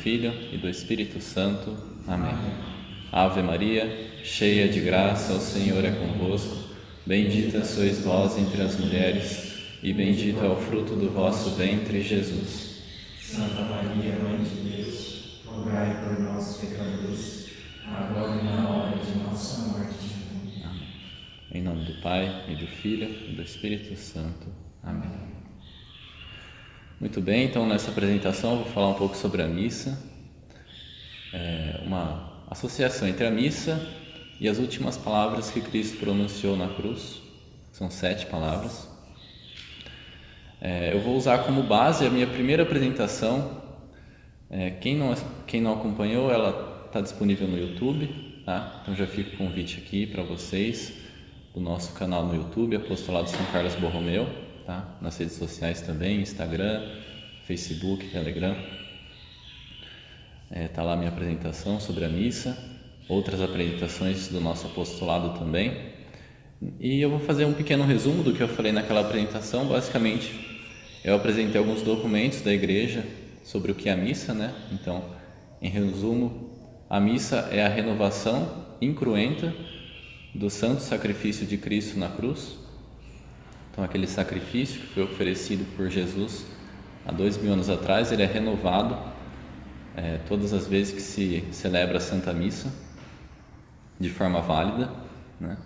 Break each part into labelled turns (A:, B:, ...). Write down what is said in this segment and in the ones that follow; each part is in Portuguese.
A: Filho e do Espírito Santo. Amém. Ave Maria, cheia de graça, o Senhor é convosco. Bendita sois vós entre as mulheres, e bendito é o fruto do vosso ventre, Jesus.
B: Santa Maria, Mãe de Deus, rogai por nós, pecadores, agora e na hora de nossa morte.
A: Amém. Em nome do Pai, e do Filho e do Espírito Santo. Amém. Muito bem, então nessa apresentação eu vou falar um pouco sobre a missa, uma associação entre a missa e as últimas palavras que Cristo pronunciou na cruz. São 7 palavras. Eu vou usar como base a minha primeira apresentação. Quem não acompanhou, ela está disponível no YouTube, tá? Então já fica o convite aqui para vocês do nosso canal no YouTube, Apostolado São Carlos Borromeu, tá? Nas redes sociais também, Instagram, Facebook, Telegram. Tá lá a minha apresentação sobre a missa, outras apresentações do nosso apostolado também. E eu vou fazer um pequeno resumo do que eu falei naquela apresentação. Basicamente, eu apresentei alguns documentos da igreja sobre o que é a missa, né? Então, em resumo, a missa é a renovação incruenta do santo sacrifício de Cristo na cruz. Então, aquele sacrifício que foi oferecido por Jesus há 2000 anos atrás, ele é renovado todas as vezes que se celebra a Santa Missa, de forma válida, né?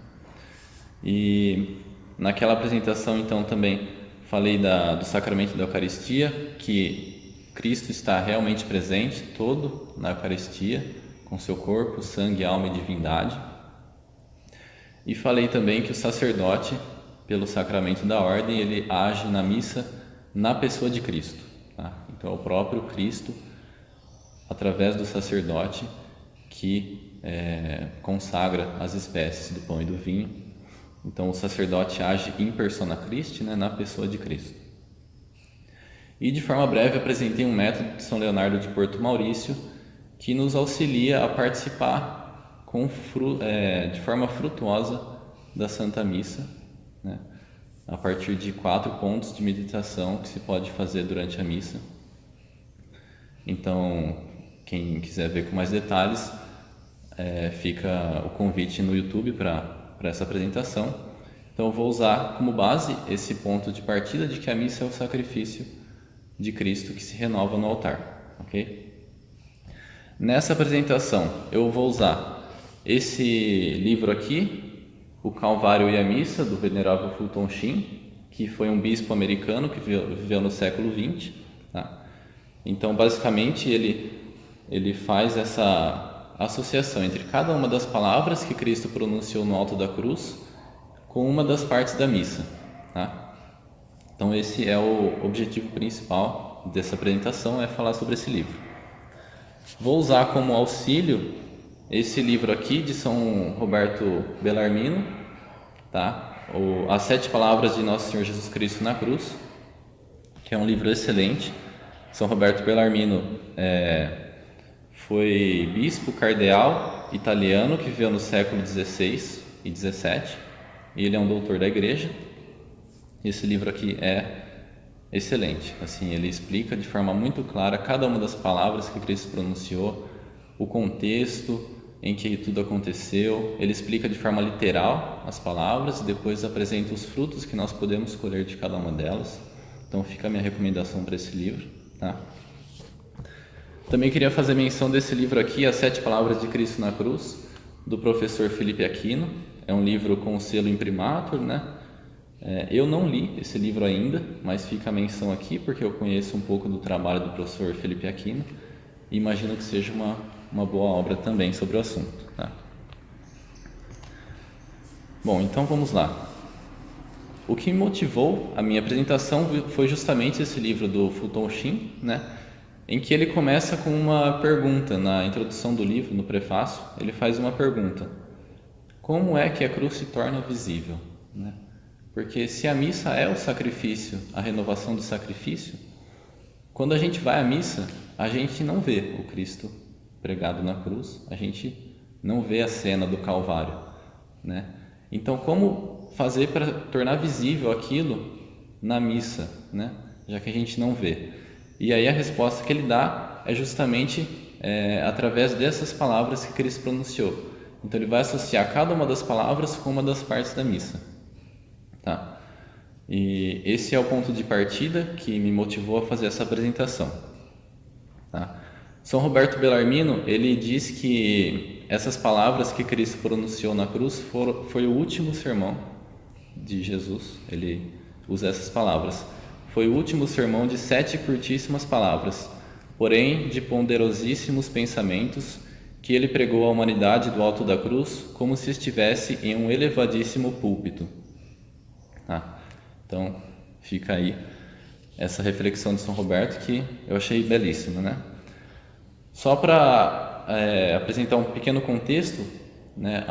A: E naquela apresentação, então, também falei do sacramento da Eucaristia, que Cristo está realmente presente todo na Eucaristia, com seu corpo, sangue, alma e divindade. E falei também que o sacerdote, pelo sacramento da ordem, ele age na missa na pessoa de Cristo, tá? Então é o próprio Cristo, através do sacerdote, que consagra as espécies do pão e do vinho. Então o sacerdote age in persona Christi, né, na pessoa de Cristo. E de forma breve apresentei um método de São Leonardo de Porto Maurício que nos auxilia a participar de forma frutuosa da Santa Missa, né, a partir de 4 pontos de meditação que se pode fazer durante a missa. Então, quem quiser ver com mais detalhes, fica o convite no YouTube para essa apresentação. Então eu vou usar como base esse ponto de partida de que a missa é o sacrifício de Cristo que se renova no altar, ok? Nessa apresentação eu vou usar esse livro aqui, O Calvário e a Missa, do Venerável Fulton Sheen, que foi um bispo americano que viveu no século XX, tá? Então basicamente ele faz essa associação entre cada uma das palavras que Cristo pronunciou no alto da cruz com uma das partes da missa, tá? Então esse é o objetivo principal dessa apresentação, é falar sobre esse livro. Vou usar como auxílio esse livro aqui de São Roberto Bellarmino, tá? As 7 palavras de Nosso Senhor Jesus Cristo na cruz, que é um livro excelente. São Roberto Bellarmino foi bispo cardeal italiano que viveu no século XVI e XVII, e ele é um doutor da igreja. Esse livro aqui é excelente, assim, ele explica de forma muito clara cada uma das palavras que Cristo pronunciou, o contexto em que tudo aconteceu. Ele explica de forma literal as palavras e depois apresenta os frutos que nós podemos colher de cada uma delas. Então fica a minha recomendação para esse livro, tá? Também queria fazer menção desse livro aqui, As 7 Palavras de Cristo na Cruz, do professor Felipe Aquino. É um livro com selo imprimatur, né? Eu não li esse livro ainda, mas fica a menção aqui porque eu conheço um pouco do trabalho do professor Felipe Aquino e imagino que seja uma boa obra também sobre o assunto, tá? Bom, então vamos lá. O que motivou a minha apresentação foi justamente esse livro do Fulton Sheen, né? Em que ele começa com uma pergunta. Na introdução do livro, no prefácio, ele faz uma pergunta: como é que a cruz se torna visível, né? Porque se a missa é o sacrifício, a renovação do sacrifício, quando a gente vai à missa, a gente não vê o Cristo pregado na cruz, a gente não vê a cena do Calvário, né? Então, como fazer para tornar visível aquilo na missa, né? Já que a gente não vê? E aí a resposta que ele dá associar é justamente através dessas palavras que Cristo pronunciou. Então ele vai associar cada uma das palavras com uma das partes da missa. Tá? E esse é o ponto de partida que me motivou a fazer essa apresentação. Tá? São Roberto Bellarmino, ele diz que essas palavras que Cristo pronunciou na cruz foi o último sermão de Jesus. Ele usa essas palavras. Foi o último sermão de 7 curtíssimas palavras, porém de ponderosíssimos pensamentos, que ele pregou à humanidade do alto da cruz como se estivesse em um elevadíssimo púlpito. Tá? Então, fica aí essa reflexão de São Roberto que eu achei belíssima, né? Só para apresentar um pequeno contexto, né?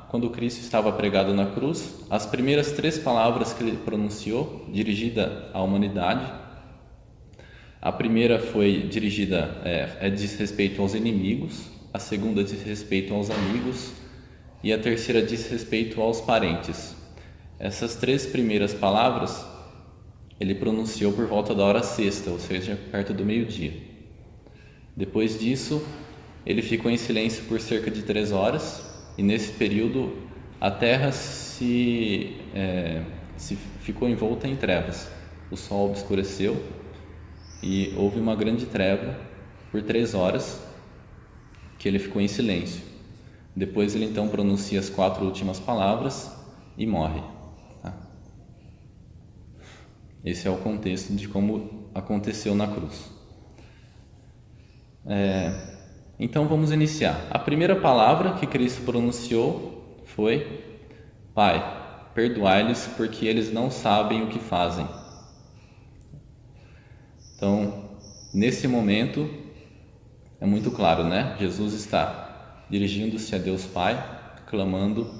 A: Quando Cristo estava pregado na cruz, as primeiras 3 palavras que ele pronunciou, dirigida à humanidade, a primeira foi dirigida, diz respeito aos inimigos, a segunda diz respeito aos amigos e a terceira diz respeito aos parentes. Essas 3 primeiras palavras ele pronunciou por volta da hora sexta, ou seja, perto do meio-dia. Depois disso, ele ficou em silêncio por cerca de 3 horas e nesse período a terra se ficou envolta em trevas. O sol obscureceu e houve uma grande treva por 3 horas que ele ficou em silêncio. Depois ele então pronuncia as 4 últimas palavras e morre. Esse é o contexto de como aconteceu na cruz. Então vamos iniciar. A primeira palavra que Cristo pronunciou foi: Pai, perdoai-lhes porque eles não sabem o que fazem. Então, nesse momento, é muito claro, né? Jesus está dirigindo-se a Deus Pai, clamando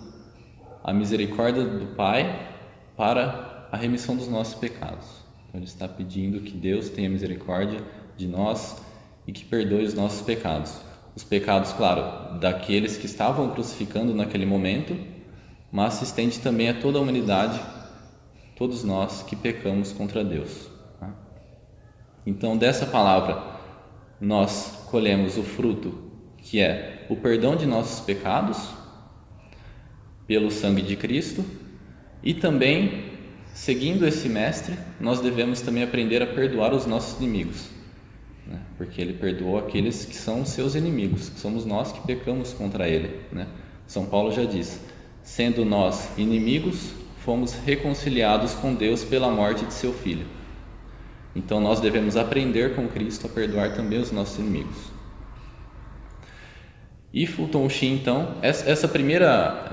A: a misericórdia do Pai para a remissão dos nossos pecados. Então, ele está pedindo que Deus tenha misericórdia de nós e que perdoe os nossos pecados. Os pecados, claro, daqueles que estavam crucificando naquele momento, mas se estende também a toda a humanidade, todos nós que pecamos contra Deus. Então, dessa palavra, nós colhemos o fruto, que é o perdão de nossos pecados pelo sangue de Cristo, e também, seguindo esse mestre, nós devemos também aprender a perdoar os nossos inimigos, né? Porque ele perdoou aqueles que são seus inimigos, que somos nós que pecamos contra ele, né? São Paulo já diz: sendo nós inimigos, fomos reconciliados com Deus pela morte de seu Filho. Então nós devemos aprender com Cristo a perdoar também os nossos inimigos. E Fulton Sheen, então, essa primeira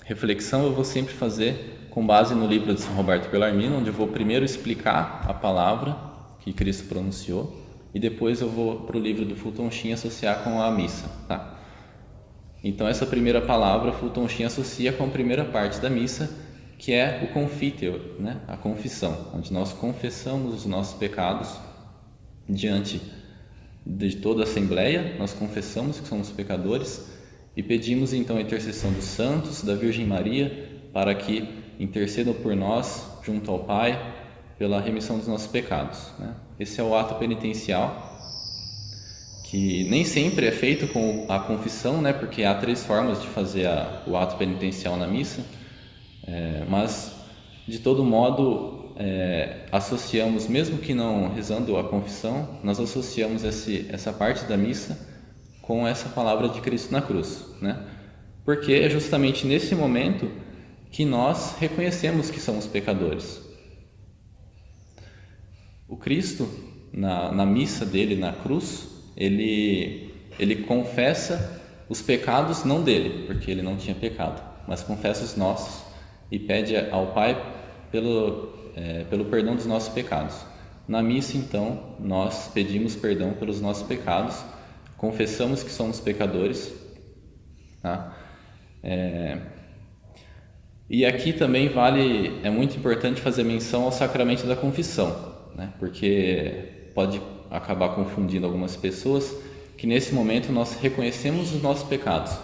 A: reflexão eu vou sempre fazer com base no livro de São Roberto Bellarmino, onde eu vou primeiro explicar a palavra que Cristo pronunciou e depois eu vou para o livro do Fulton Sheen associar com a missa, tá? Então essa primeira palavra Fulton Sheen associa com a primeira parte da missa, que é o confiteor, né? A confissão, onde nós confessamos os nossos pecados diante de toda a Assembleia, nós confessamos que somos pecadores e pedimos então a intercessão dos santos, da Virgem Maria, para que intercedam por nós junto ao Pai pela remissão dos nossos pecados, né? Esse é o ato penitencial, que nem sempre é feito com a confissão, né? Porque há 3 formas de fazer o ato penitencial na missa, mas de todo modo associamos, mesmo que não rezando a confissão, nós associamos essa parte da missa com essa palavra de Cristo na cruz, né? Porque é justamente nesse momento que nós reconhecemos que somos pecadores. O Cristo, na missa dele, na cruz, ele confessa os pecados, não dele, porque ele não tinha pecado, mas confessa os nossos e pede ao Pai pelo perdão dos nossos pecados. Na missa, então, nós pedimos perdão pelos nossos pecados, confessamos que somos pecadores, tá? E aqui também é muito importante fazer menção ao sacramento da confissão, né? Porque pode acabar confundindo algumas pessoas que nesse momento nós reconhecemos os nossos pecados,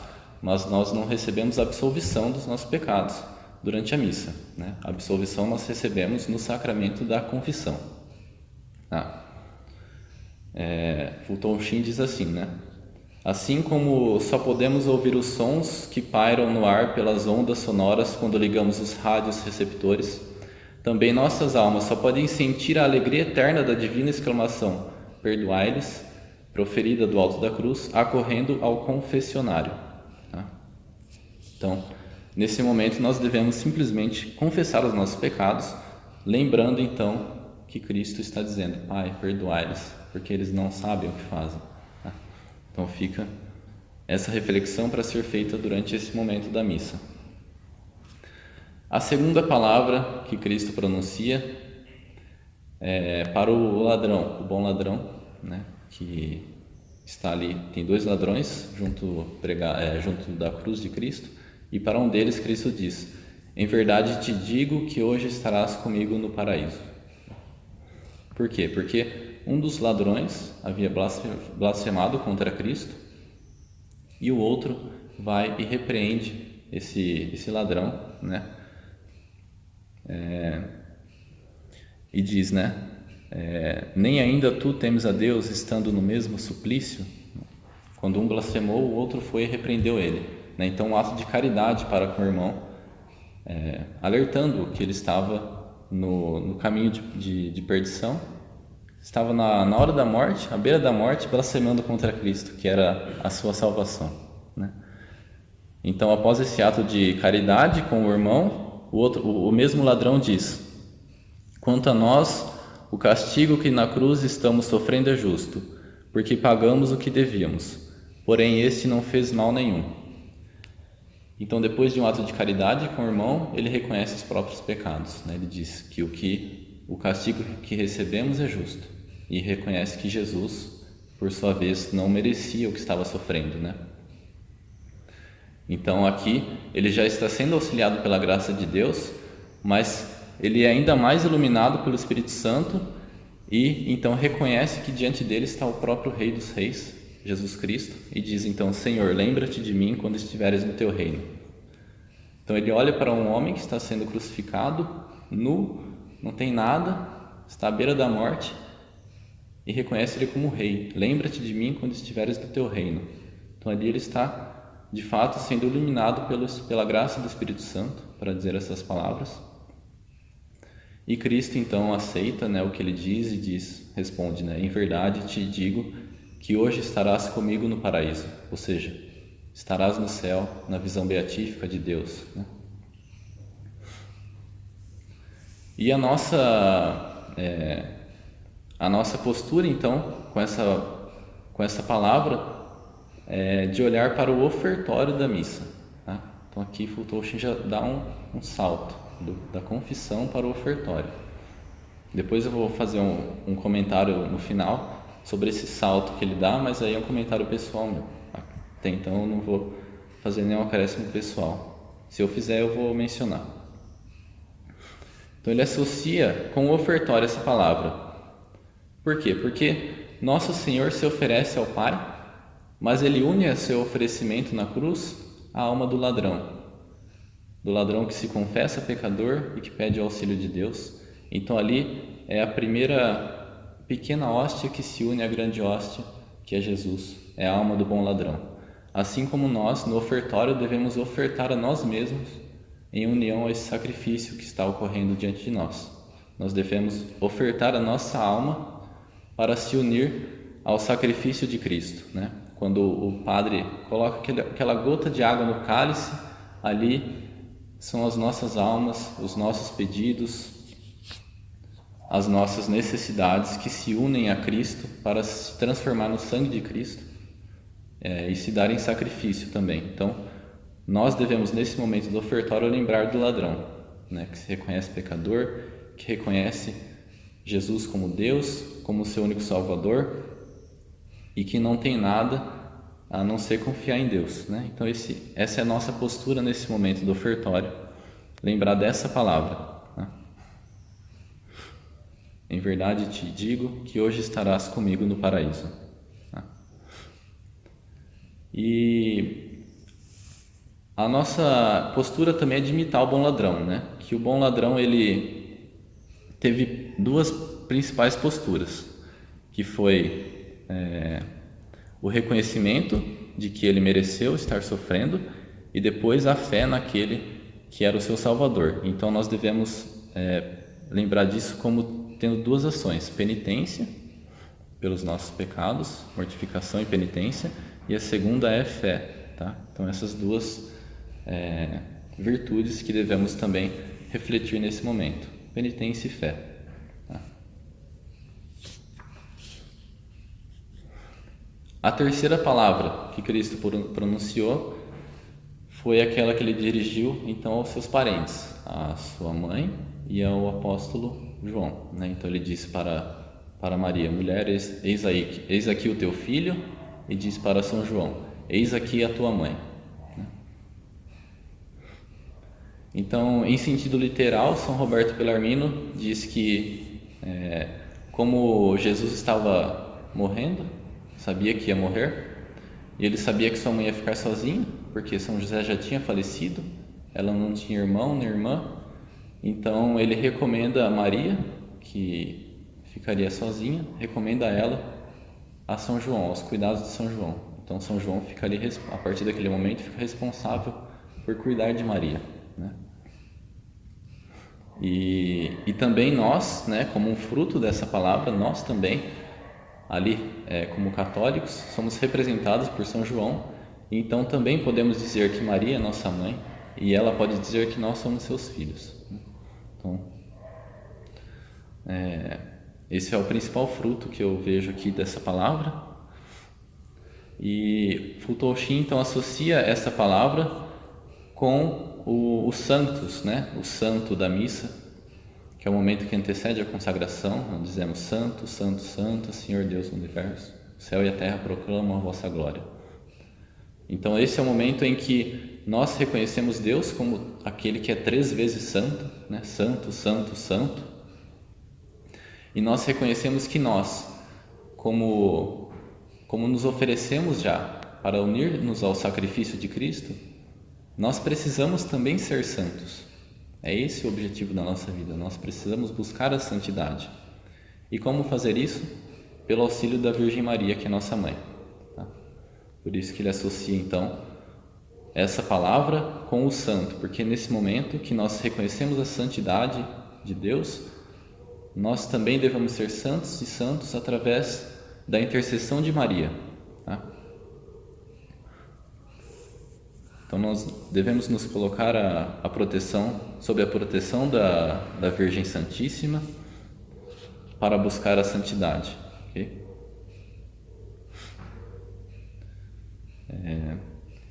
A: mas nós não recebemos a absolvição dos nossos pecados durante a missa, né? A absolvição nós recebemos no sacramento da confissão, tá? Fulton Sheen diz assim, né? Assim como só podemos ouvir os sons que pairam no ar pelas ondas sonoras quando ligamos os rádios receptores, também nossas almas só podem sentir a alegria eterna da divina exclamação "Perdoai-lhes", proferida do alto da cruz, acorrendo ao confessionário. Tá? Então, nesse momento nós devemos simplesmente confessar os nossos pecados, lembrando então que Cristo está dizendo: Pai, perdoai-lhes, porque eles não sabem o que fazem. Tá? Então fica essa reflexão para ser feita durante esse momento da missa. A segunda palavra que Cristo pronuncia é para o ladrão, o bom ladrão, né, que está ali. Tem dois ladrões junto da cruz de Cristo, e para um deles Cristo diz: em verdade te digo que hoje estarás comigo no paraíso. Por quê? Porque um dos ladrões havia blasfemado contra Cristo e o outro vai e repreende esse ladrão, né? E diz, né? Nem ainda tu temes a Deus estando no mesmo suplício? Quando um blasfemou, o outro foi e repreendeu ele, né? Então, um ato de caridade para com o irmão, alertando que ele estava no caminho de perdição, estava na hora da morte, à beira da morte, blasfemando contra Cristo, que era a sua salvação, né? Então, após esse ato de caridade com o irmão, o mesmo ladrão diz: quanto a nós, o castigo que na cruz estamos sofrendo é justo, porque pagamos o que devíamos, porém este não fez mal nenhum. Então, depois de um ato de caridade com o irmão, ele reconhece os próprios pecados, né? Ele diz que o castigo que recebemos é justo, e reconhece que Jesus, por sua vez, não merecia o que estava sofrendo, né? Então aqui ele já está sendo auxiliado pela graça de Deus, mas ele é ainda mais iluminado pelo Espírito Santo, e então reconhece que diante dele está o próprio Rei dos Reis, Jesus Cristo, e diz então: Senhor, lembra-te de mim quando estiveres no teu reino. Então ele olha para um homem que está sendo crucificado, nu, não tem nada, está à beira da morte, e reconhece ele como Rei. Lembra-te de mim quando estiveres no teu reino. Então ali ele está de fato sendo iluminado pela graça do Espírito Santo para dizer essas palavras. E Cristo então aceita, né, o que ele diz e responde, né: em verdade te digo que hoje estarás comigo no paraíso, ou seja, estarás no céu, na visão beatífica de Deus, né? E a nossa postura então com essa palavra de olhar para o ofertório da missa, tá? Então aqui Fulton Sheen já dá um salto da confissão para o ofertório. Depois eu vou fazer um comentário no final sobre esse salto que ele dá, mas aí é um comentário pessoal meu, tá? Até então eu não vou fazer nenhum acréscimo pessoal. Se eu fizer, eu vou mencionar. Então ele associa com o ofertório essa palavra. Por quê? Porque Nosso Senhor se oferece ao Pai, mas ele une a seu oferecimento na cruz a alma do ladrão que se confessa pecador e que pede o auxílio de Deus. Então ali é a primeira pequena hóstia que se une à grande hóstia, que é Jesus, é a alma do bom ladrão. Assim como nós, no ofertório, devemos ofertar a nós mesmos em união a esse sacrifício que está ocorrendo diante de nós. Nós devemos ofertar a nossa alma para se unir ao sacrifício de Cristo, né? Quando o padre coloca aquela gota de água no cálice, ali são as nossas almas, os nossos pedidos, as nossas necessidades que se unem a Cristo para se transformar no sangue de Cristo e se dar em sacrifício também. Então, nós devemos, nesse momento do ofertório, lembrar do ladrão, né, que se reconhece pecador, que reconhece Jesus como Deus, como seu único Salvador, e que não tem nada a não ser confiar em Deus, né? Então essa é a nossa postura nesse momento do ofertório, lembrar dessa palavra, né? Em verdade te digo que hoje estarás comigo no paraíso, né? E a nossa postura também é de imitar o bom ladrão, né? Que o bom ladrão ele teve duas principais posturas, que foi o reconhecimento de que ele mereceu estar sofrendo e depois a fé naquele que era o seu Salvador. Então nós devemos lembrar disso como tendo duas ações: penitência pelos nossos pecados, mortificação e penitência, e a segunda é fé, tá? Então essas duas virtudes que devemos também refletir nesse momento: penitência e fé, tá? A terceira palavra que Cristo pronunciou foi aquela que ele dirigiu então aos seus parentes, à sua mãe e ao apóstolo João, né? Então ele disse para Maria: mulher, eis aqui o teu filho, e diz para São João: eis aqui a tua mãe. Então, em sentido literal, São Roberto Bellarmino diz que como Jesus estava morrendo, sabia que ia morrer, e ele sabia que sua mãe ia ficar sozinha, porque São José já tinha falecido, ela não tinha irmão nem irmã, então ele recomenda a Maria, que ficaria sozinha, recomenda a ela a São João, aos cuidados de São João. Então São João fica ali, a partir daquele momento, fica responsável por cuidar de Maria, né? E também nós, né, como um fruto dessa palavra, nós também ali, como católicos, somos representados por São João. Então também podemos dizer que Maria é nossa mãe, e ela pode dizer que nós somos seus filhos. Então esse é o principal fruto que eu vejo aqui dessa palavra. E Fulton-Sheen então associa essa palavra com o Sanctus, né? O santo da missa, que é o momento que antecede a consagração. Nós dizemos: Santo, Santo, Santo, Senhor Deus do Universo, o céu e a terra proclamam a vossa glória. Então esse é o momento em que nós reconhecemos Deus como aquele que é 3 vezes santo, né? Santo, Santo, Santo. E nós reconhecemos que nós, como nos oferecemos já para unir-nos ao sacrifício de Cristo, nós precisamos também ser santos. É esse o objetivo da nossa vida. Nós precisamos buscar a santidade. E como fazer isso? Pelo auxílio da Virgem Maria, que é nossa mãe, tá? Por isso que ele associa então essa palavra com o santo, porque nesse momento que nós reconhecemos a santidade de Deus, nós também devemos ser santos e santos através da intercessão de Maria, tá? Então nós devemos nos colocar sob a proteção da Virgem Santíssima para buscar a santidade, ok?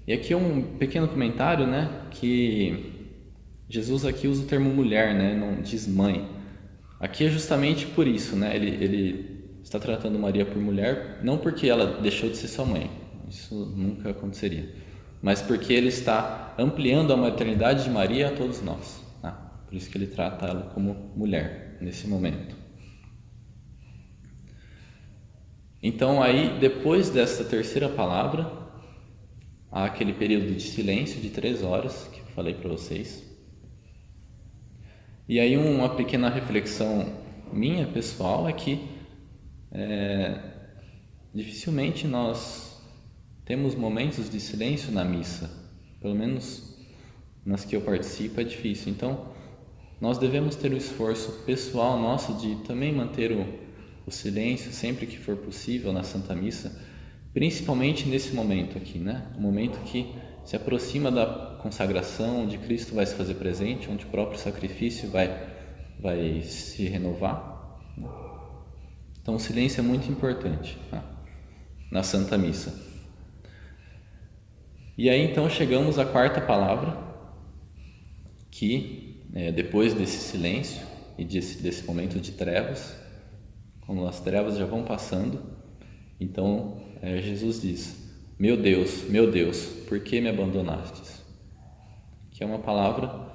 A: E aqui um pequeno comentário, né, que Jesus aqui usa o termo mulher, né, não diz mãe. Aqui é justamente por isso, né, ele está tratando Maria por mulher, não porque ela deixou de ser sua mãe, isso nunca aconteceria, mas porque ele está ampliando a maternidade de Maria a todos nós, tá? Por isso que ele trata ela como mulher nesse momento. Então aí, depois dessa terceira palavra, há aquele período de silêncio de 3 horas que eu falei para vocês. E aí uma pequena reflexão minha, pessoal, é que dificilmente nós temos momentos de silêncio na missa, pelo menos nas que eu participo é difícil. Então nós devemos ter o esforço pessoal nosso de também manter o silêncio sempre que for possível na Santa Missa, principalmente nesse momento aqui, né? O momento que se aproxima da consagração, onde Cristo vai se fazer presente, onde o próprio sacrifício vai se renovar. Então o silêncio é muito importante, tá? Na Santa Missa. E aí então chegamos à quarta palavra, que depois desse silêncio e desse momento de trevas, quando as trevas já vão passando, então Jesus diz: meu Deus, por que me abandonastes? Que é uma palavra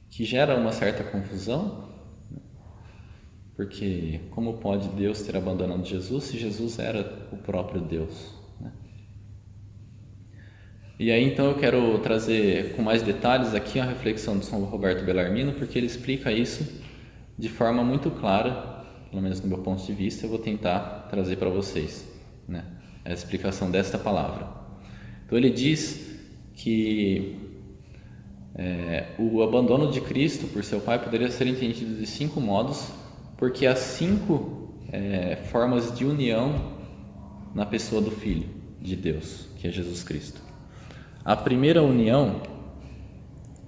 A: que gera uma certa confusão, porque como pode Deus ter abandonado Jesus se Jesus era o próprio Deus, né? E aí então eu quero trazer com mais detalhes aqui a reflexão de São Roberto Bellarmino, porque ele explica isso de forma muito clara, pelo menos no meu ponto de vista. Eu vou tentar trazer para vocês. né? É a explicação desta palavra. Então ele diz que o abandono de Cristo por seu Pai poderia ser entendido de 5 modos, porque há 5 formas de união na pessoa do Filho de Deus, que é Jesus Cristo. A primeira união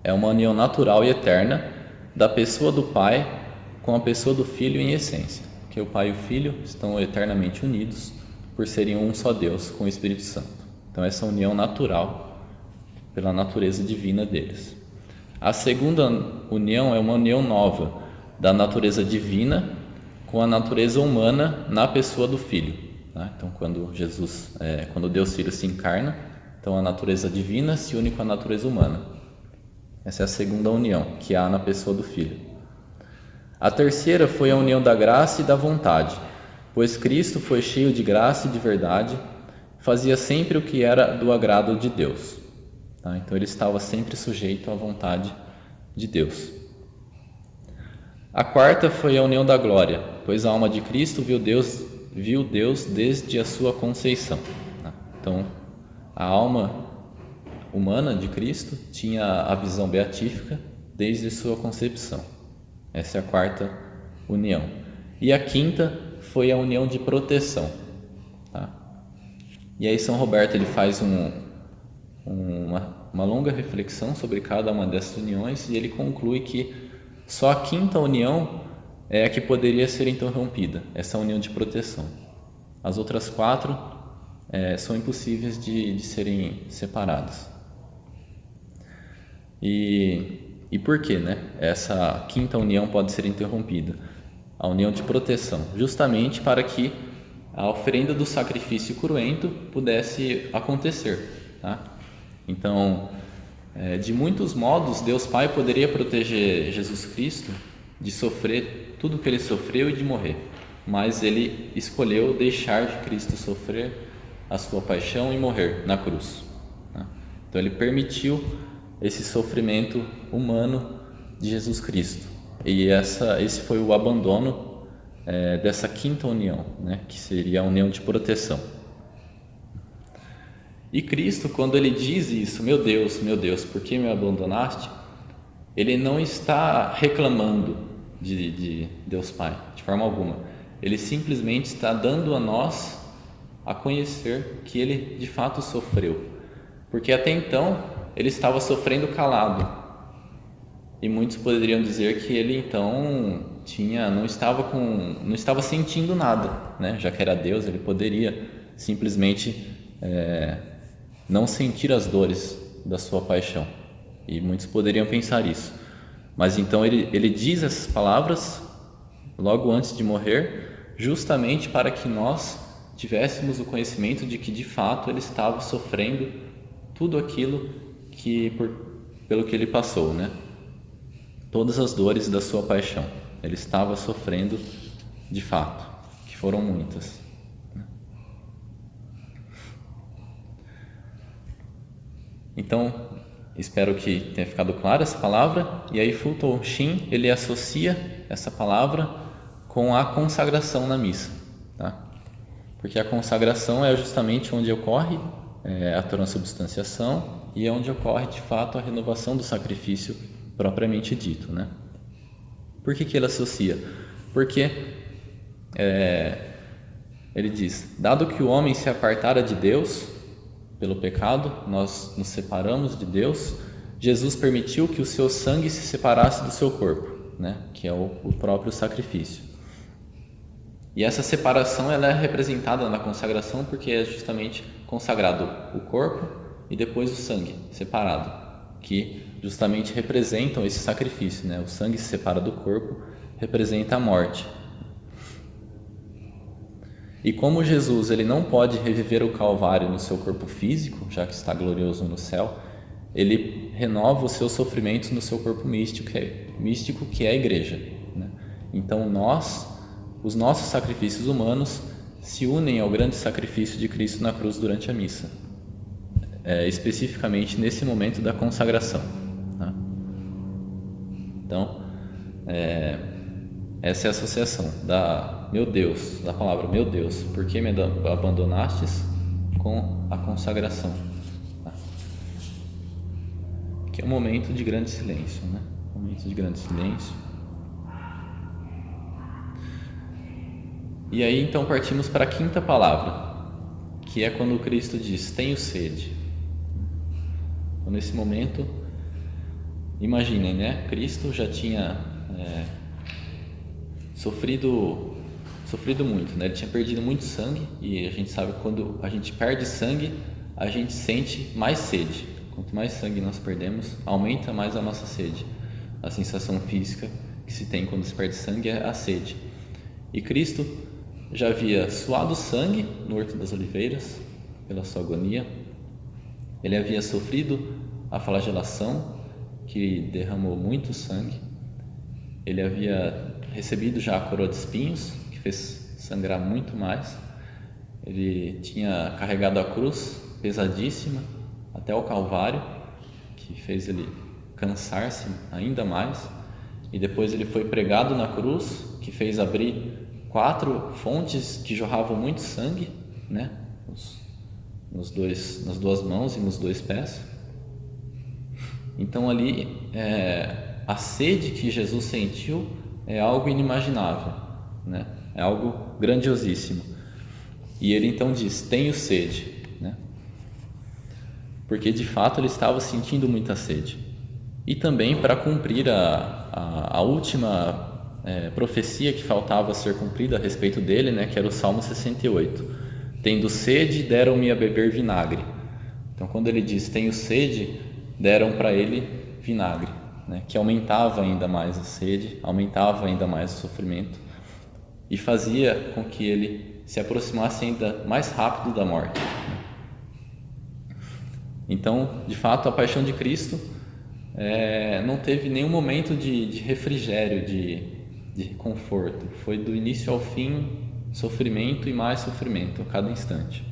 A: é uma união natural e eterna da pessoa do Pai com a pessoa do Filho em essência, porque o Pai e o Filho estão eternamente unidos por serem um só Deus com o Espírito Santo. Então essa união natural pela natureza divina deles. A segunda união é uma união nova da natureza divina com a natureza humana na pessoa do Filho, né? Então quando Deus Filho se encarna, então a natureza divina se une com a natureza humana. Essa é a segunda união que há na pessoa do Filho. A terceira foi a união da graça e da vontade, pois Cristo foi cheio de graça e de verdade, fazia sempre o que era do agrado de Deus. Tá? Então ele estava sempre sujeito à vontade de Deus. A quarta foi a união da glória, pois a alma de Cristo viu Deus desde a sua conceição. Tá? Então a alma humana de Cristo tinha a visão beatífica desde sua concepção. Essa é a quarta união. E a quinta foi a união de proteção. Tá? E aí São Roberto ele faz uma longa reflexão sobre cada uma dessas uniões e ele conclui que só a quinta união é a que poderia ser interrompida, essa união de proteção. As outras 4 são impossíveis de serem separadas. E por que, né? Essa quinta união pode ser interrompida? A união de proteção, justamente para que a oferenda do sacrifício cruento pudesse acontecer. Tá? Então, de muitos modos, Deus Pai poderia proteger Jesus Cristo de sofrer tudo o que ele sofreu e de morrer, mas ele escolheu deixar de Cristo sofrer a sua paixão e morrer na cruz. Tá? Então, ele permitiu esse sofrimento humano de Jesus Cristo. E esse foi o abandono dessa quinta união, né, que seria a união de proteção. E Cristo, quando ele diz isso, meu Deus, por que me abandonaste? Ele não está reclamando de Deus Pai, de forma alguma. Ele simplesmente está dando a nós a conhecer que ele de fato sofreu. Porque até então ele estava sofrendo calado. E muitos poderiam dizer que ele então não estava sentindo nada, né? Já que era Deus, ele poderia simplesmente não sentir as dores da sua paixão. E muitos poderiam pensar isso. Mas então ele diz essas palavras logo antes de morrer, justamente para que nós tivéssemos o conhecimento de que de fato ele estava sofrendo tudo aquilo pelo que ele passou, né? Todas as dores da sua paixão, ele estava sofrendo de fato, que foram muitas. Então, espero que tenha ficado clara essa palavra. E aí Fulton Sheen, ele associa essa palavra com a consagração na missa, tá? Porque a consagração é justamente onde ocorre a transubstanciação e é onde ocorre de fato a renovação do sacrifício propriamente dito, né? Por que ele associa? Porque ele diz, dado que o homem se apartara de Deus pelo pecado, nós nos separamos de Deus, Jesus permitiu que o seu sangue se separasse do seu corpo, né? Que é o próprio sacrifício. E essa separação ela é representada na consagração porque é justamente consagrado o corpo e depois o sangue separado, que justamente representam esse sacrifício, né? O sangue se separa do corpo, representa a morte. E como Jesus ele não pode reviver o Calvário no seu corpo físico, já que está glorioso no céu, ele renova os seus sofrimentos no seu corpo místico, que é a igreja, né? Então os nossos sacrifícios humanos se unem ao grande sacrifício de Cristo na cruz durante a missa, especificamente nesse momento da consagração, tá? Então, essa é a associação da meu Deus, da palavra meu Deus, por que me abandonastes, com a consagração. Tá? Que é um momento de grande silêncio, né? Um momento de grande silêncio. E aí então partimos para a quinta palavra, que é quando Cristo diz: tenho sede. Então, nesse momento, imaginem, né? Cristo já tinha sofrido muito, né? Ele tinha perdido muito sangue, e a gente sabe que quando a gente perde sangue, a gente sente mais sede. Quanto mais sangue nós perdemos, aumenta mais a nossa sede. A sensação física que se tem quando se perde sangue é a sede. E Cristo já havia suado sangue no Horto das Oliveiras pela sua agonia. Ele havia sofrido a flagelação, que derramou muito sangue. Ele havia recebido já a coroa de espinhos, que fez sangrar muito mais. Ele tinha carregado a cruz pesadíssima até o Calvário, que fez ele cansar-se ainda mais. E depois ele foi pregado na cruz, que fez abrir 4 fontes que jorravam muito sangue, né? Nas 2 mãos e nos 2 pés. Então ali a sede que Jesus sentiu é algo inimaginável, né? É algo grandiosíssimo. E ele então diz: tenho sede, né? Porque de fato ele estava sentindo muita sede. E também para cumprir a última profecia que faltava ser cumprida a respeito dele, né? Que era o Salmo 68. Tendo sede, deram-me a beber vinagre. Então quando ele diz tenho sede, deram para ele vinagre, né? Que aumentava ainda mais a sede, aumentava ainda mais o sofrimento e fazia com que ele se aproximasse ainda mais rápido da morte. Então, de fato, a paixão de Cristo não teve nenhum momento de refrigério, de conforto. Foi do início ao fim sofrimento e mais sofrimento a cada instante.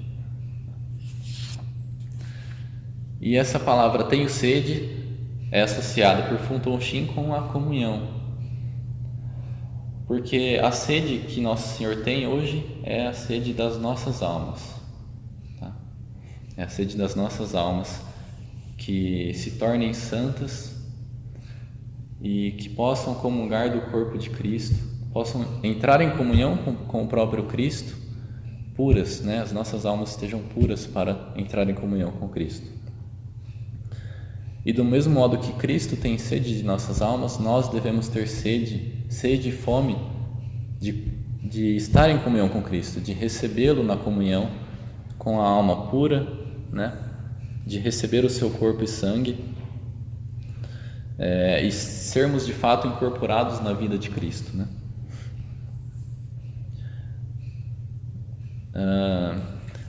A: E essa palavra tenho sede é associada por Fulton Sheen com a comunhão, porque a sede que Nosso Senhor tem hoje é a sede das nossas almas, tá? É a sede das nossas almas que se tornem santas e que possam comungar do corpo de Cristo, possam entrar em comunhão com o próprio Cristo, puras, né? As nossas almas estejam puras para entrar em comunhão com Cristo. E do mesmo modo que Cristo tem sede de nossas almas, nós devemos ter sede e fome de estar em comunhão com Cristo, de recebê-lo na comunhão com a alma pura, né? De receber o seu corpo e sangue, e sermos de fato incorporados na vida de Cristo, né?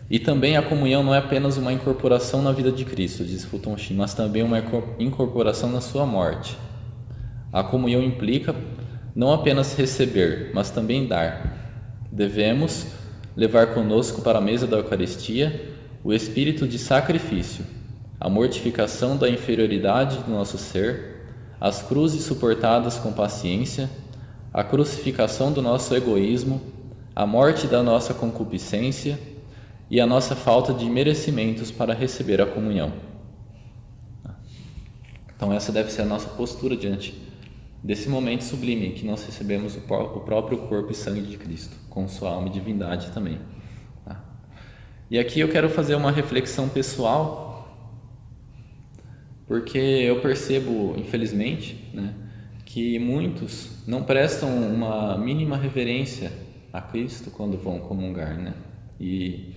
A: E também a comunhão não é apenas uma incorporação na vida de Cristo, diz Fulton Sheen, mas também uma incorporação na sua morte. A comunhão implica não apenas receber, mas também dar. Devemos levar conosco para a mesa da Eucaristia o espírito de sacrifício, a mortificação da inferioridade do nosso ser, as cruzes suportadas com paciência, a crucificação do nosso egoísmo, a morte da nossa concupiscência e a nossa falta de merecimentos para receber a comunhão. Então essa deve ser a nossa postura diante desse momento sublime em que nós recebemos o próprio corpo e sangue de Cristo, com sua alma e divindade também. Tá? E aqui eu quero fazer uma reflexão pessoal, porque eu percebo, infelizmente, né, que muitos não prestam uma mínima reverência a Cristo quando vão comungar, né? E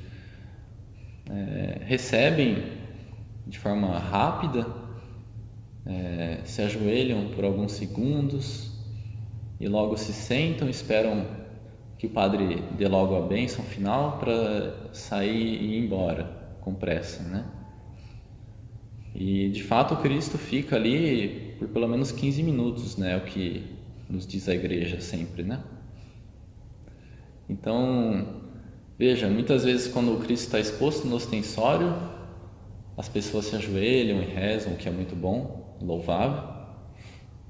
A: recebem de forma rápida, se ajoelham por alguns segundos e logo se sentam, esperam que o padre dê logo a bênção final para sair e ir embora com pressa, né? E de fato o Cristo fica ali por pelo menos 15 minutos, né? O que nos diz a igreja sempre, né? Então, veja, muitas vezes quando o Cristo está exposto no ostensório, as pessoas se ajoelham e rezam, o que é muito bom, louvável.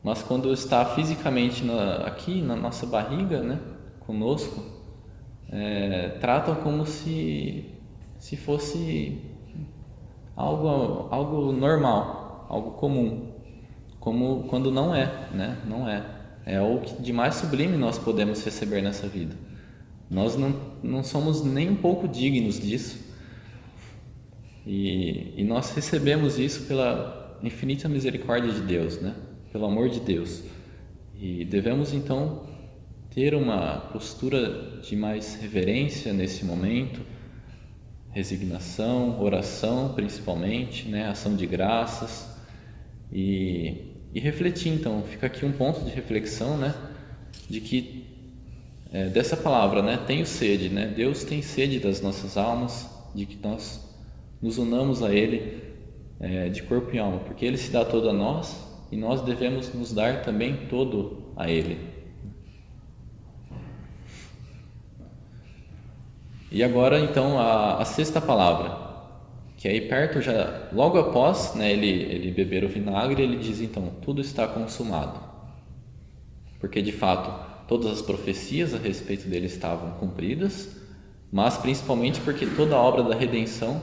A: Mas quando está fisicamente aqui na nossa barriga, né? conosco, tratam como se fosse algo normal, algo comum, como quando não é, né? Não é. É o que de mais sublime nós podemos receber nessa vida. Nós não somos nem um pouco dignos disso, e nós recebemos isso pela infinita misericórdia de Deus, né? Pelo amor de Deus. E devemos então ter uma postura de mais reverência nesse momento, resignação, oração principalmente, né? Ação de graças, e refletir. Então fica aqui um ponto de reflexão, né? De que dessa palavra, né? Tenho sede, né? Deus tem sede das nossas almas, de que nós nos unamos a Ele de corpo e alma, porque Ele se dá todo a nós e nós devemos nos dar também todo a Ele. E agora então a sexta palavra, que aí perto, já logo após, né, ele beber o vinagre, ele diz então: tudo está consumado, porque de fato todas as profecias a respeito dele estavam cumpridas, mas principalmente porque toda a obra da redenção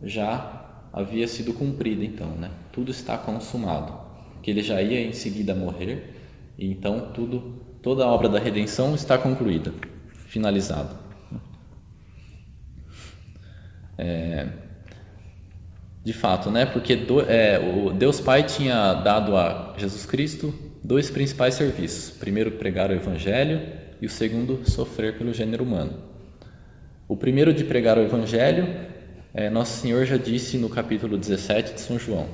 A: já havia sido cumprida. Então, né, tudo está consumado, que ele já ia em seguida morrer, e então toda a obra da redenção está concluída, finalizada. De fato, né? Porque o Deus Pai tinha dado a Jesus Cristo dois principais serviços: primeiro, pregar o Evangelho, e o segundo, sofrer pelo gênero humano. O primeiro, de pregar o Evangelho, Nosso Senhor já disse no capítulo 17 de São João: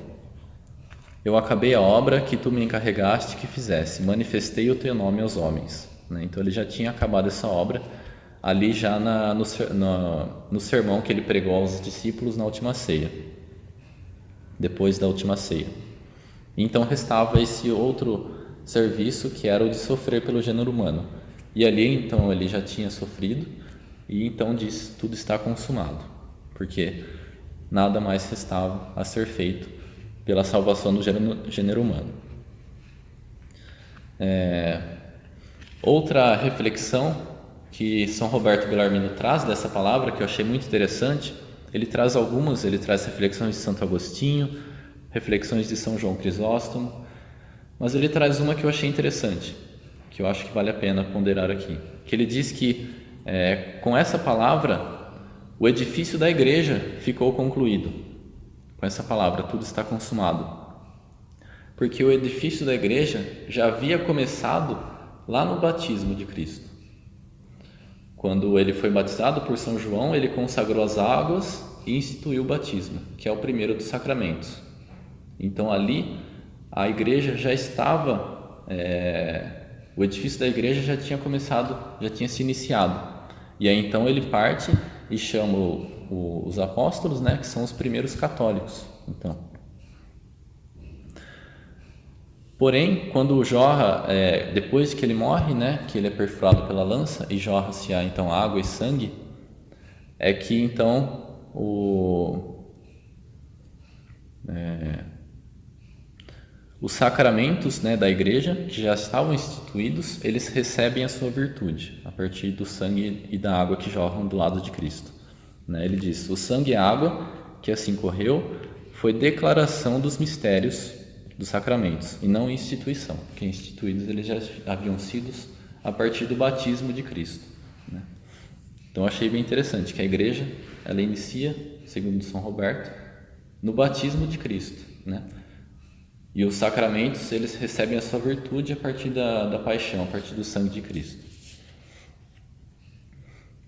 A: eu acabei a obra que tu me encarregaste que fizesse, manifestei o teu nome aos homens. Então ele já tinha acabado essa obra ali já no sermão que ele pregou aos discípulos na última ceia, depois da última ceia. Então restava esse outro serviço, que era o de sofrer pelo gênero humano, e ali então ele já tinha sofrido, e então diz: tudo está consumado, porque nada mais restava a ser feito pela salvação do gênero humano. Outra reflexão que São Roberto Bellarmino traz dessa palavra, que eu achei muito interessante, ele traz reflexões de Santo Agostinho, reflexões de São João Crisóstomo, mas ele traz uma que eu achei interessante, que eu acho que vale a pena ponderar aqui, que ele diz que com essa palavra o edifício da igreja ficou concluído. Com essa palavra, tudo está consumado, porque o edifício da igreja já havia começado lá no batismo de Cristo. Quando ele foi batizado por São João, ele consagrou as águas e instituiu o batismo, que é o primeiro dos sacramentos. Então ali a igreja já estava, o edifício da igreja já tinha começado, já tinha se iniciado. E aí então ele parte e chama os apóstolos, né, que são os primeiros católicos. Então, porém, quando jorra, depois que ele morre, né, que ele é perfurado pela lança e jorra-se então água e sangue, é que então os sacramentos, né, da igreja, que já estavam instituídos, eles recebem a sua virtude a partir do sangue e da água que jorram do lado de Cristo. Ele diz: o sangue e a água que assim correu foi declaração dos mistérios dos sacramentos e não instituição, porque instituídos eles já haviam sido a partir do batismo de Cristo. Então eu achei bem interessante que a igreja, ela inicia, segundo São Roberto, no batismo de Cristo, e os sacramentos eles recebem a sua virtude a partir da paixão, a partir do sangue de Cristo.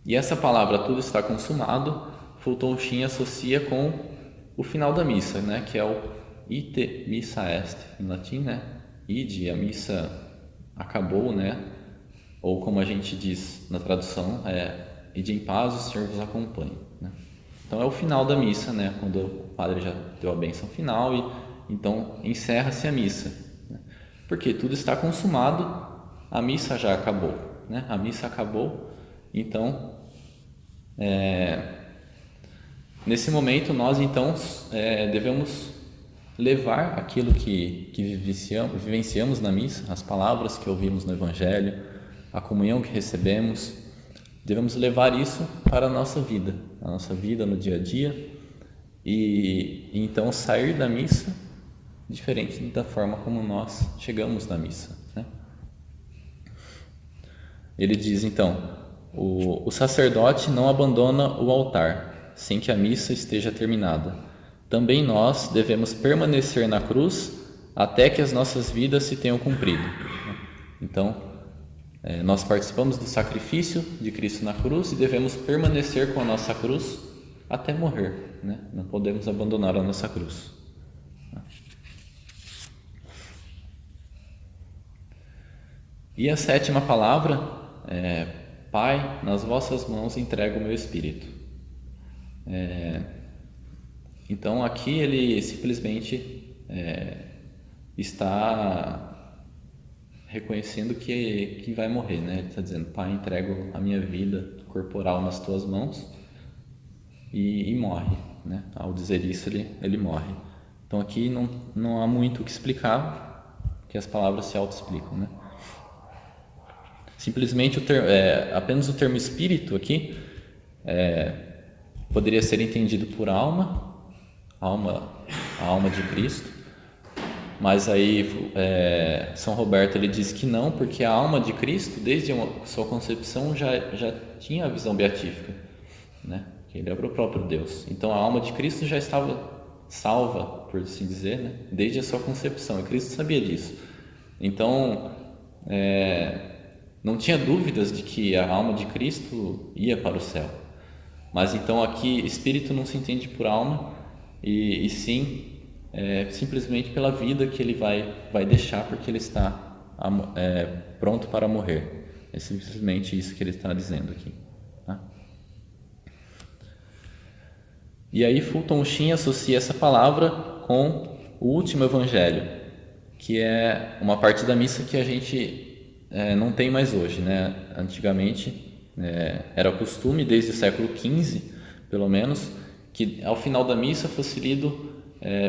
A: E essa palavra tudo está consumado, Fulton Sheen associa com o final da missa, que é o ite missa est, em latim, ide, a missa acabou, ou como a gente diz na tradução, ide em paz, o Senhor vos acompanhe. Então é o final da missa, quando o padre já deu a bênção final e então encerra-se a missa, porque tudo está consumado, a missa já acabou, a missa acabou. Então nesse momento nós então devemos levar aquilo que vivenciamos na missa, as palavras que ouvimos no Evangelho, a comunhão que recebemos, devemos levar isso para a nossa vida no dia a dia, e então sair da missa diferente da forma como nós chegamos na missa, né? Ele diz então: o sacerdote não abandona o altar sem que a missa esteja terminada. Também nós devemos permanecer na cruz até que as nossas vidas se tenham cumprido. Então, nós participamos do sacrifício de Cristo na cruz e devemos permanecer com a nossa cruz até morrer, né? Não podemos abandonar a nossa cruz. E a 7ª palavra é: Pai, nas vossas mãos entrego o meu espírito. Então aqui ele simplesmente está reconhecendo que vai morrer, né? Ele está dizendo: Pai, entrego a minha vida corporal nas tuas mãos, e morre, né? Ao dizer isso ele morre. Então aqui não há muito o que explicar, que as palavras se auto-explicam, né? Simplesmente apenas o termo espírito aqui poderia ser entendido por alma, a alma de Cristo, mas aí São Roberto ele diz que não, porque a alma de Cristo, desde a sua concepção, já tinha a visão beatífica, né? Que ele era o próprio Deus. Então a alma de Cristo já estava salva, por assim dizer, né? Desde a sua concepção, e Cristo sabia disso. Então não tinha dúvidas de que a alma de Cristo ia para o céu. Mas então aqui espírito não se entende por alma, e sim simplesmente pela vida que ele vai deixar, porque ele está pronto para morrer. É simplesmente isso que ele está dizendo aqui, tá? E aí Fulton Sheen associa essa palavra com o último evangelho, que é uma parte da missa que a gente não tem mais hoje, né? Antigamente era costume, desde o século XV pelo menos, que ao final da missa fosse lido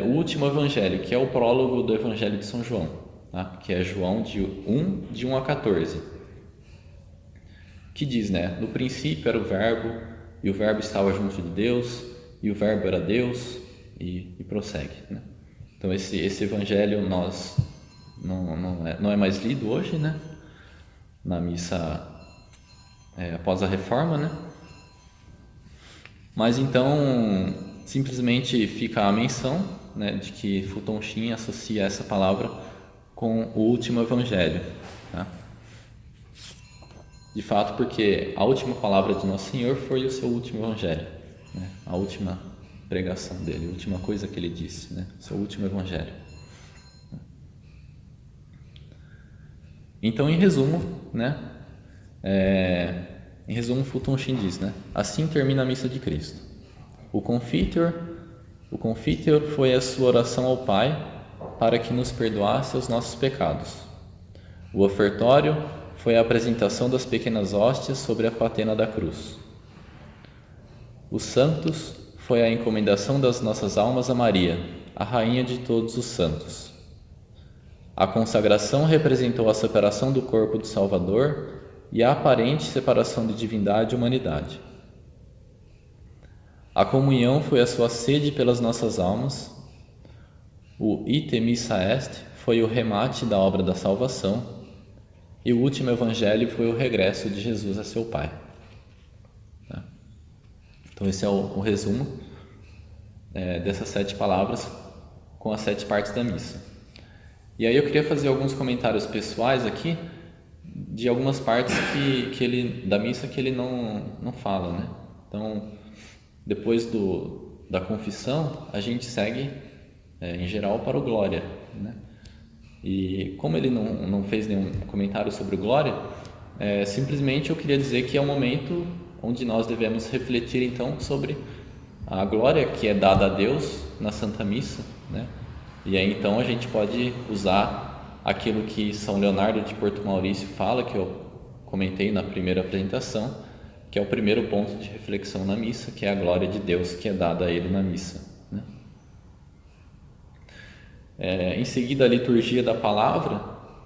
A: o último evangelho, que é o prólogo do Evangelho de São João, tá? Que é João de 1 a 14, que diz, né: no princípio era o Verbo, e o Verbo estava junto de Deus, e o Verbo era Deus, e prossegue, né? Então esse evangelho não é mais lido hoje, né? Na missa após a Reforma, né? Mas então simplesmente fica a menção, né, de que Fulton Sheen associa essa palavra com o último evangelho, tá? De fato, porque a última palavra de Nosso Senhor foi o seu último evangelho, né? A última pregação dele, a última coisa que ele disse, né? O seu último evangelho. Então, em resumo, né? Fulton Sheen diz, né? Assim termina a missa de Cristo. O Confiteor foi a sua oração ao Pai para que nos perdoasse os nossos pecados. O ofertório foi a apresentação das pequenas hóstias sobre a patena da cruz. Os Santos foi a encomendação das nossas almas a Maria, a Rainha de todos os santos. A consagração representou a separação do corpo do Salvador e a aparente separação de divindade e humanidade. A comunhão foi a sua sede pelas nossas almas. O Ite Missa Est foi o remate da obra da salvação, e o último evangelho foi o regresso de Jesus a seu Pai. Então esse é o resumo dessas 7 palavras com as 7 partes da missa. E aí eu queria fazer alguns comentários pessoais aqui de algumas partes que ele, da missa que ele não fala, né? Então, depois da confissão, a gente segue, em geral, para o Glória, né? E como ele não fez nenhum comentário sobre o Glória, simplesmente eu queria dizer que é um momento onde nós devemos refletir, então, sobre a glória que é dada a Deus na Santa Missa, né? E aí, então, a gente pode usar aquilo que São Leonardo de Porto Maurício fala, que eu comentei na primeira apresentação, que é o primeiro ponto de reflexão na missa, que é a glória de Deus que é dada a ele na missa, né? Em seguida, a liturgia da palavra,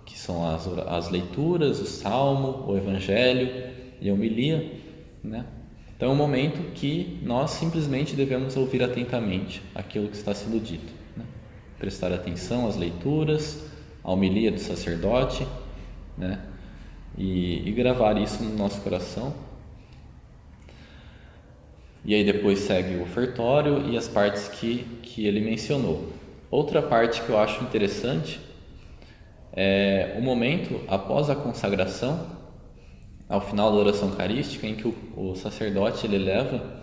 A: que são as leituras, o salmo, o evangelho e a homilia, né? Então é um momento que nós simplesmente devemos ouvir atentamente aquilo que está sendo dito, né? Prestar atenção às leituras, à homilia do sacerdote, né? E gravar isso no nosso coração. E aí depois segue o ofertório e as partes que ele mencionou. Outra parte que eu acho interessante é o momento após a consagração, ao final da oração eucarística, em que o sacerdote ele leva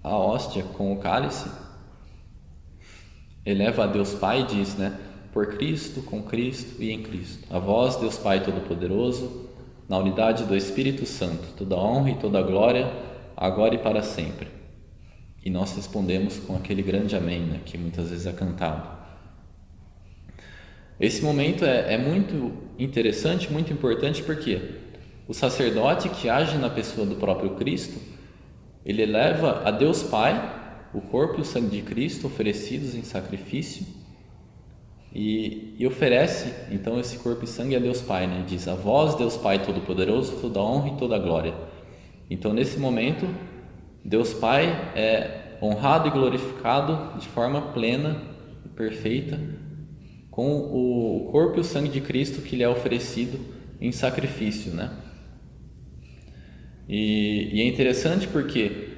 A: a hóstia com o cálice, eleva a Deus Pai e diz, né? Por Cristo, com Cristo e em Cristo. A vós, Deus Pai Todo-Poderoso, na unidade do Espírito Santo, toda honra e toda glória, agora e para sempre. E nós respondemos com aquele grande amém, né, que muitas vezes é cantado. Esse momento é muito interessante, muito importante, porque o sacerdote que age na pessoa do próprio Cristo, ele leva a Deus Pai o corpo e o sangue de Cristo oferecidos em sacrifício e oferece então esse corpo e sangue a Deus Pai, né? Diz: a vós, Deus Pai Todo-Poderoso, toda honra e toda glória. Então nesse momento Deus Pai é honrado e glorificado de forma plena e perfeita com o corpo e o sangue de Cristo que lhe é oferecido em sacrifício, né? E é interessante porque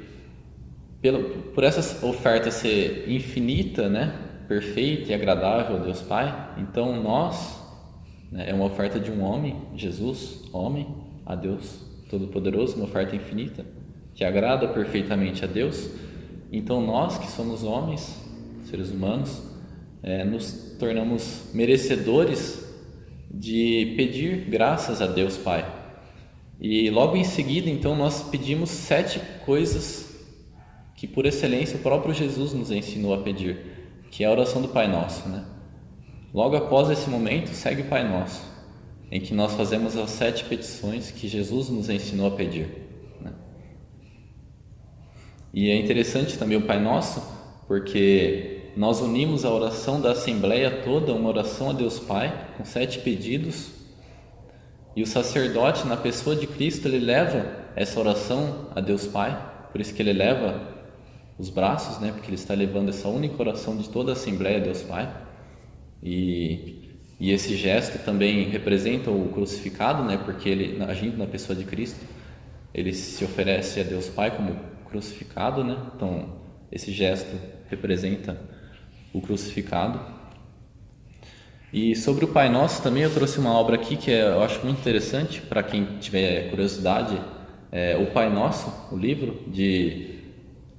A: por essa oferta ser infinita, né, perfeita e agradável a Deus Pai, então nós, né, é uma oferta de um homem, Jesus, homem, a Deus Todo-Poderoso, uma oferta infinita que agrada perfeitamente a Deus. Então nós que somos homens, seres humanos, nos tornamos merecedores de pedir graças a Deus Pai. E logo em seguida, então, nós pedimos 7 coisas que por excelência o próprio Jesus nos ensinou a pedir, que é a oração do Pai Nosso, né? Logo após esse momento segue o Pai Nosso, em que nós fazemos as 7 petições que Jesus nos ensinou a pedir, né? E é interessante também o Pai Nosso, porque nós unimos a oração da Assembleia toda, uma oração a Deus Pai, com 7 pedidos, e o sacerdote, na pessoa de Cristo, ele leva essa oração a Deus Pai, por isso que ele leva os braços, né? Porque ele está levando essa única oração de toda a Assembleia a Deus Pai. E esse gesto também representa o crucificado, né? Porque ele, agindo na pessoa de Cristo, ele se oferece a Deus Pai como crucificado, né? Então, esse gesto representa o crucificado. E sobre o Pai Nosso também eu trouxe uma obra aqui que eu acho muito interessante para quem tiver curiosidade, o Pai Nosso, o livro de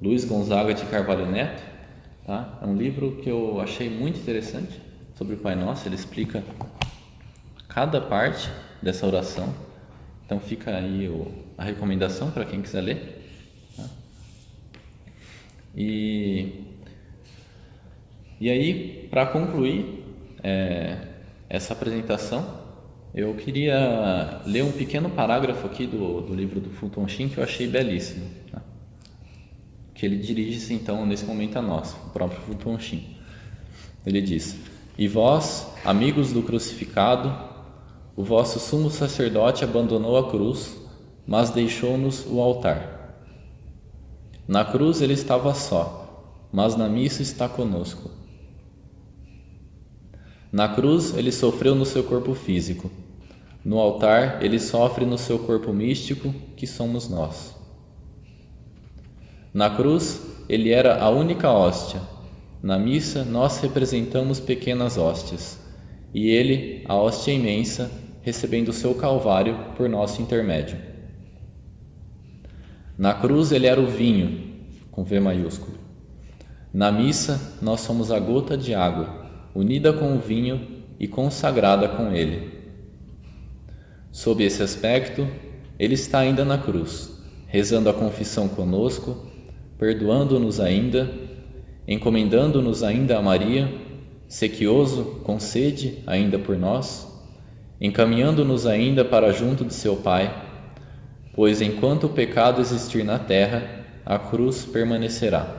A: Luiz Gonzaga de Carvalho Neto, tá? É um livro que eu achei muito interessante sobre o Pai Nosso. Ele explica cada parte dessa oração, então fica aí a recomendação para quem quiser ler, tá? E aí, para concluir essa apresentação, eu queria ler um pequeno parágrafo aqui do livro do Fulton Sheen que eu achei belíssimo, tá? Que ele dirige-se então nesse momento a nós, o próprio Fulton Sheen. Ele diz: e vós, amigos do crucificado, o vosso sumo sacerdote abandonou a cruz, mas deixou-nos o altar. Na cruz ele estava só, mas na missa está conosco. Na cruz ele sofreu no seu corpo físico, no altar ele sofre no seu corpo místico, que somos nós. Na cruz ele era a única hóstia, na missa nós representamos pequenas hóstias, e ele a hóstia imensa, recebendo o seu calvário por nosso intermédio. Na cruz ele era o vinho, com V maiúsculo. Na missa nós somos a gota de água, unida com o vinho e consagrada com ele. Sob esse aspecto, ele está ainda na cruz, rezando a confissão conosco, perdoando-nos ainda, encomendando-nos ainda a Maria, sequioso, com sede ainda por nós, encaminhando-nos ainda para junto de seu Pai, pois enquanto o pecado existir na terra, a cruz permanecerá.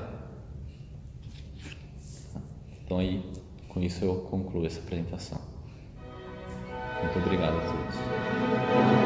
A: Então aí, com isso eu concluo essa apresentação. Muito obrigado a todos.